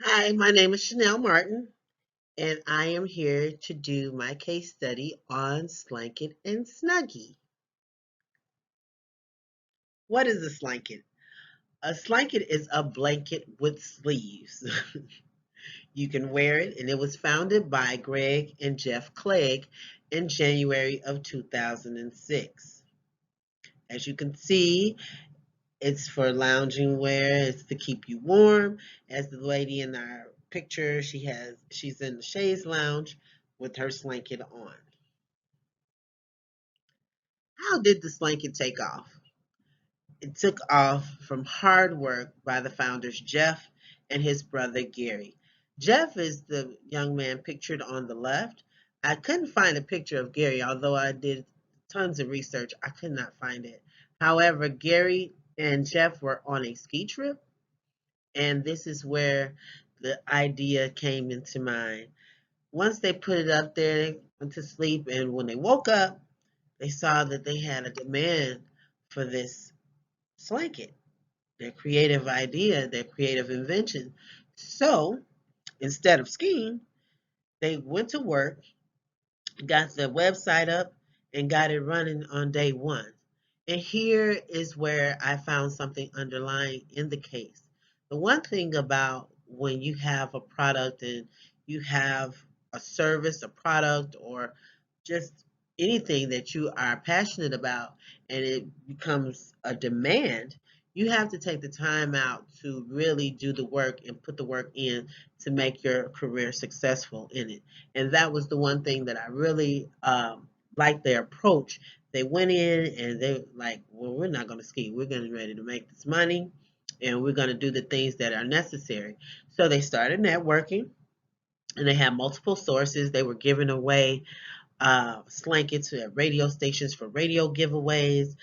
Hi, my name is Chanel Martin, and I am here to do my case study on Slanket and Snuggie. What is a slanket? A slanket is a blanket with sleeves. You can wear it, and it was founded by Greg and Jeff Clegg in January of 2006. As you can see, it's for lounging wear, it's to keep you warm. As the lady in our picture, she's in the chaise lounge with her slanket on. How did the slanket take off? It took off from hard work by the founders Jeff and his brother Gary. Jeff is the young man pictured on the left. I couldn't find a picture of Gary, although I did tons of research. I could not find it. However, Gary and Jeff were on a ski trip, and this is where the idea came into mind. Once they put it up there, they went to sleep, and when they woke up, they saw that they had a demand for this Slanket, their creative idea, their creative invention. So instead of skiing, they went to work, got the website up, and got it running on day one. And here is where I found something underlying in the case. The one thing about when you have a product and you have a service, a product, or just anything that you are passionate about and it becomes a demand, you have to take the time out to really do the work and put the work in to make your career successful in it. And that was the one thing that I really liked their approach. They went in and they like, well, we're not going to ski. We're going to be ready to make this money, and we're going to do the things that are necessary. So they started networking, and they had multiple sources. They were giving away Slankets at radio stations for radio giveaways.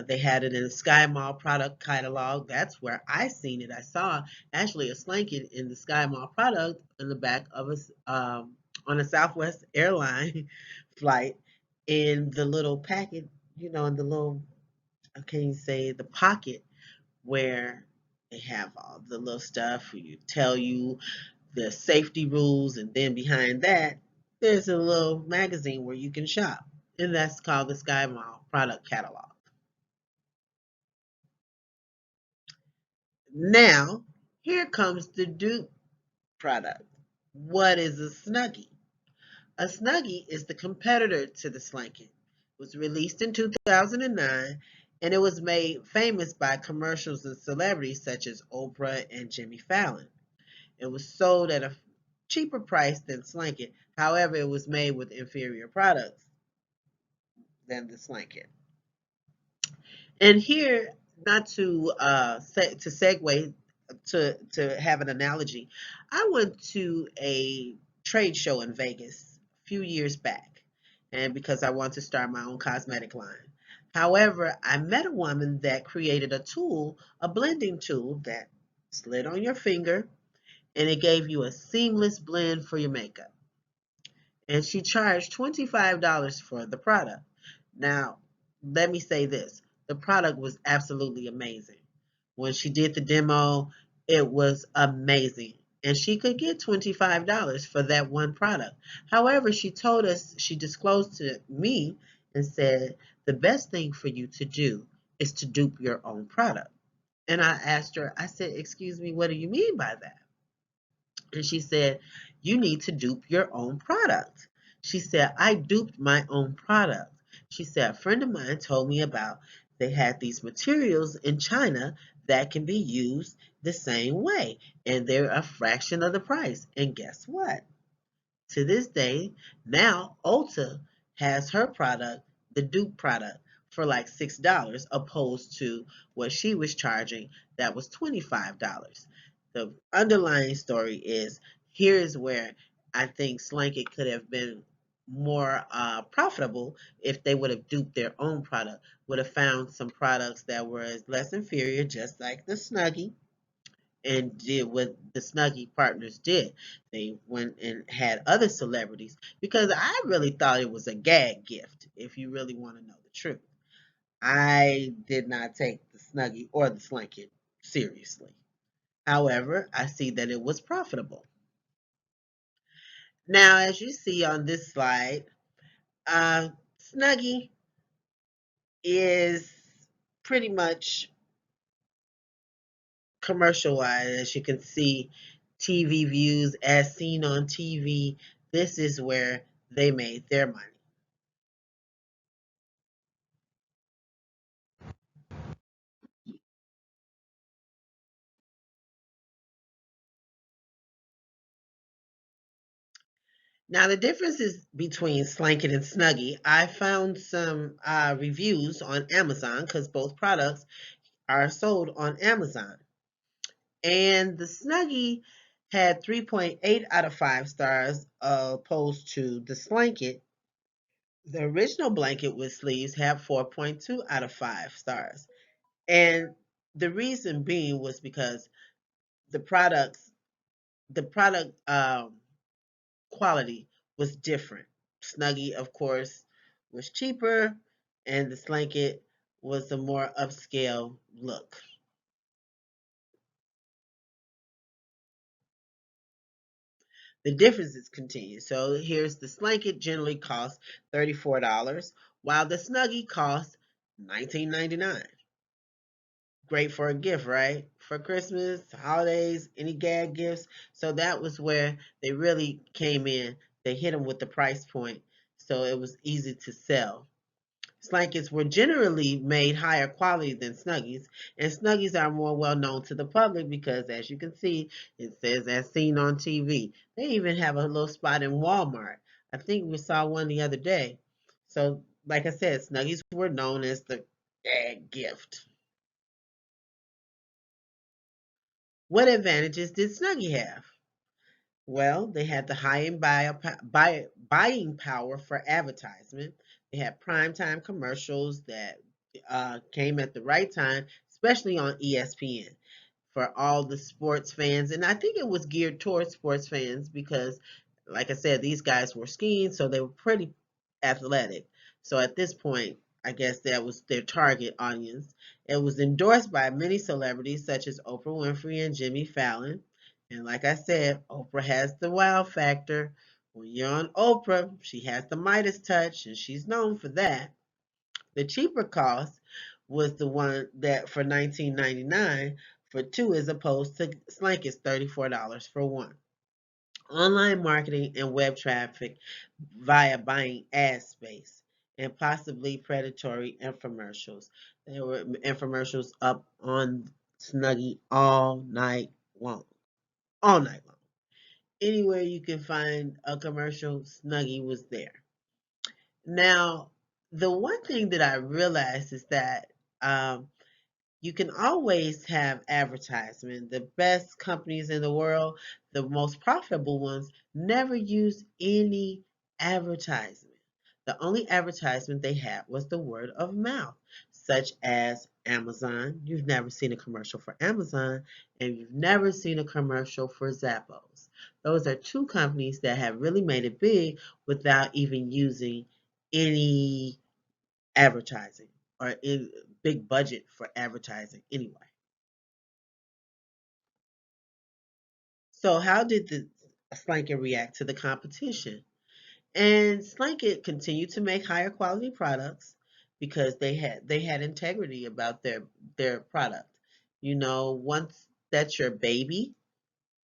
They had it in the Sky Mall product catalog. That's where I seen it. I saw actually a Slanket in the Sky Mall product in the back of on a Southwest airline flight in the little packet, in the little, can you say, the pocket where they have all the little stuff. You tell you the safety rules, and then behind that, there's a little magazine where you can shop, and that's called the Sky Mall product catalog. Now, here comes the dupe product. What is a Snuggie? A Snuggie is the competitor to the Slanket. It was released in 2009, and it was made famous by commercials and celebrities such as Oprah and Jimmy Fallon. It was sold at a cheaper price than Slanket. However, it was made with inferior products than the Slanket. And here, not to to segue to have an analogy, I went to a trade show in Vegas a few years back, and because I want to start my own cosmetic line. However, I met a woman that created a tool, a blending tool that slid on your finger, and it gave you a seamless blend for your makeup. And she charged $25 for the product. Now, let me say this, the product was absolutely amazing. When she did the demo, it was amazing. And she could get $25 for that one product. However, she told us, she disclosed to me and said, the best thing for you to do is to dupe your own product. And I asked her, I said, excuse me, what do you mean by that? And she said, you need to dupe your own product. She said, I duped my own product. She said, a friend of mine told me about they had these materials in China that can be used the same way, and they're a fraction of the price. And guess what? To this day, now Ulta has her product, the dupe product, for like $6 opposed to what she was charging that was $25. The underlying story is, here's where I think Slanket could have been more profitable if they would have duped their own product, would have found some products that were less inferior, just like the Snuggie, and did what the Snuggie partners did. They went and had other celebrities, because I really thought it was a gag gift, if you really want to know the truth. I did not take the Snuggie or the Slanket seriously. However, I see that it was profitable. Now, as you see on this slide, uh, Snuggie is pretty much commercial wise. As you can see, TV views as seen on TV, this is where they made their money. Now, the differences between Slanket and Snuggie, I found some reviews on Amazon because both products are sold on Amazon. And the Snuggie had 3.8 out of 5 stars, opposed to the Slanket. The original blanket with sleeves had 4.2 out of 5 stars. And the reason being was because the products, the product quality was different. Snuggie, of course, was cheaper, and the Slanket was a more upscale look. The differences continue. So here's the Slanket generally costs $34, while the Snuggie costs $19.99. Great for a gift, right? For Christmas, holidays, any gag gifts. So that was where they really came in. They hit them with the price point, so it was easy to sell. Slankets were generally made higher quality than Snuggies, and Snuggies are more well known to the public because, as you can see, it says as seen on TV. They even have a little spot in Walmart. I think we saw one the other day. So, like I said, Snuggies were known as the gag gift. What advantages did Snuggie have? Well, they had the buying power for advertisement. They had primetime commercials that came at the right time, especially on ESPN for all the sports fans. And I think it was geared towards sports fans because, like I said, these guys were skiing, so they were pretty athletic. So at this point, I guess that was their target audience. It was endorsed by many celebrities such as Oprah Winfrey and Jimmy Fallon. And like I said, Oprah has the wow factor. When you're on Oprah, she has the Midas touch, and she's known for that. The cheaper cost was the one that for $19.99 for two, as opposed to Slanket's $34 for one. Online marketing and web traffic via buying ad space and possibly predatory infomercials. There were infomercials up on Snuggie all night long. All night long. Anywhere you can find a commercial, Snuggie was there. Now, the one thing that I realized is that you can always have advertisement. The best companies in the world, the most profitable ones, never use any advertisement. The only advertisement they had was the word of mouth, such as Amazon. You've never seen a commercial for Amazon, and you've never seen a commercial for Zappos. Those are two companies that have really made it big without even using any advertising or a big budget for advertising anyway. So how did the Slanket react to the competition? And Slanket continued to make higher quality products because they had integrity about their product. You know, once that's your baby,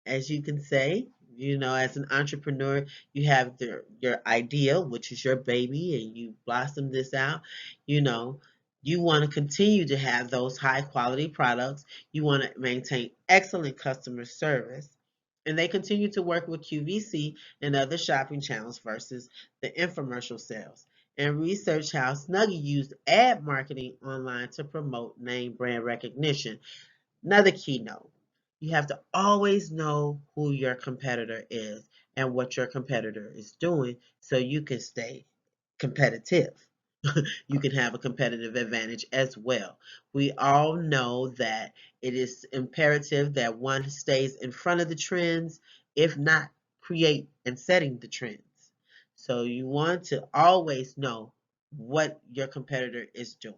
as you can say. You know, as an entrepreneur, you have your idea, which is your baby, and you blossom this out. You know, you want to continue to have those high quality products. You want to maintain excellent customer service. And they continue to work with QVC and other shopping channels versus the infomercial sales. And research how Snuggie used ad marketing online to promote name brand recognition. Another keynote, you have to always know who your competitor is and what your competitor is doing so you can stay competitive. You can have a competitive advantage as well. We all know that it is imperative that one stays in front of the trends, if not create and setting the trends. So you want to always know what your competitor is doing.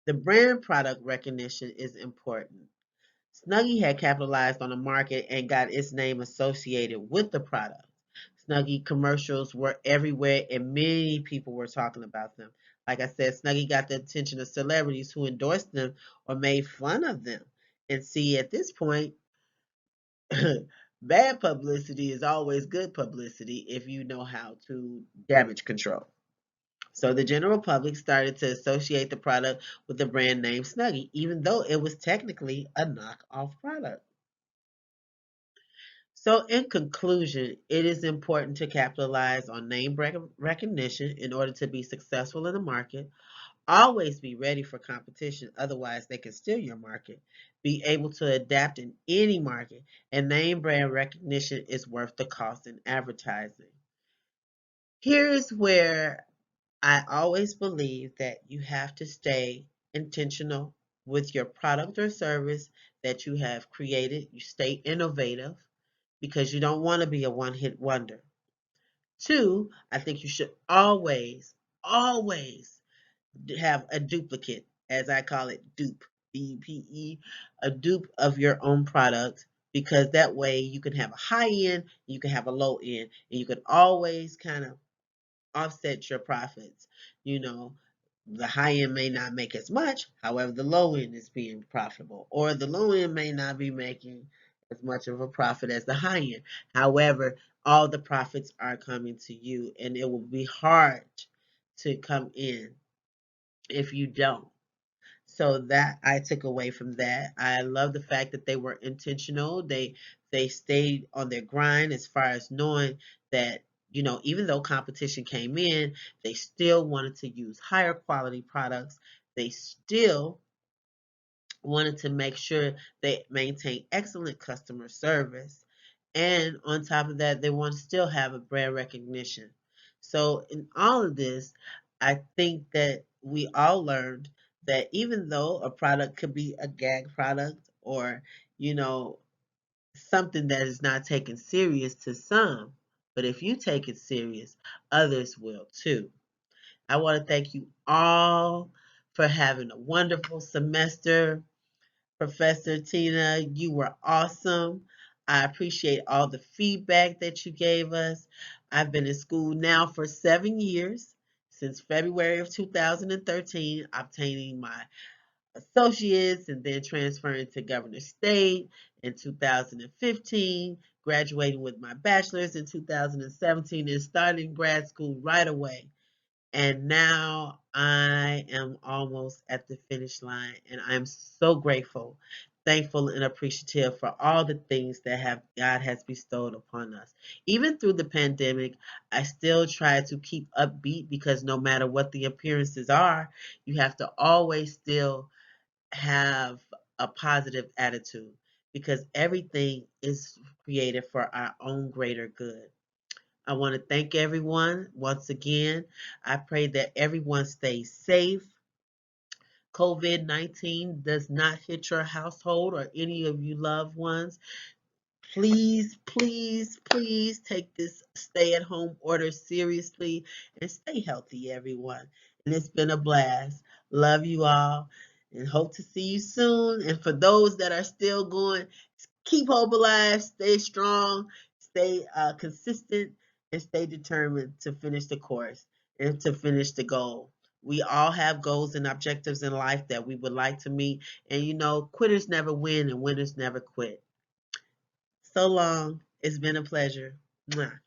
The brand product recognition is important. Snuggie had capitalized on the market and got its name associated with the product. Snuggie commercials were everywhere and many people were talking about them. Like I said, Snuggie got the attention of celebrities who endorsed them or made fun of them. And see, at this point, bad publicity is always good publicity if you know how to damage control. So the general public started to associate the product with the brand name Snuggie, even though it was technically a knockoff product. So, in conclusion, it is important to capitalize on name recognition in order to be successful in the market. Always be ready for competition, otherwise, they can steal your market. Be able to adapt in any market, and name brand recognition is worth the cost in advertising. Here's where I always believe that you have to stay intentional with your product or service that you have created. You stay innovative because you don't want to be a one hit wonder. Two, I think you should always have a duplicate, as I call it, dupe, DUPE, a dupe of your own product because that way you can have a high end, you can have a low end, and you can always kind of offset your profits. You know, the high end may not make as much, however, the low end is being profitable, or the low end may not be making as much of a profit as the high end. However, all the profits are coming to you, and it will be hard to come in if you don't. So that I took away from that. I love the fact that they were intentional. They stayed on their grind as far as knowing that, even though competition came in, they still wanted to use higher quality products. They still wanted to make sure they maintain excellent customer service. And on top of that, they want to still have a brand recognition. So in all of this, I think that we all learned that even though a product could be a gag product or, you know, something that is not taken serious to some, but if you take it serious, others will too. I want to thank you all for having a wonderful semester. Professor Tina, you were awesome. I appreciate all the feedback that you gave us. I've been in school now for 7 years, since February of 2013, obtaining my associates and then transferring to Governor State in 2015, graduating with my bachelor's in 2017, and starting grad school right away. And now I am almost at the finish line, and I'm so grateful, thankful, and appreciative for all the things that have God has bestowed upon us. Even through the pandemic, I still try to keep upbeat because no matter what the appearances are, you have to always still have a positive attitude because everything is created for our own greater good. I want to thank everyone once again. I pray that everyone stays safe. COVID-19 does not hit your household or any of you loved ones. Please, please, please take this stay at home order seriously and stay healthy, everyone. And it's been a blast. Love you all and hope to see you soon. And for those that are still going, keep hope alive, stay strong, stay consistent, and stay determined to finish the course and to finish the goal. We all have goals and objectives in life that we would like to meet. And quitters never win and winners never quit. So long. It's been a pleasure. Mwah.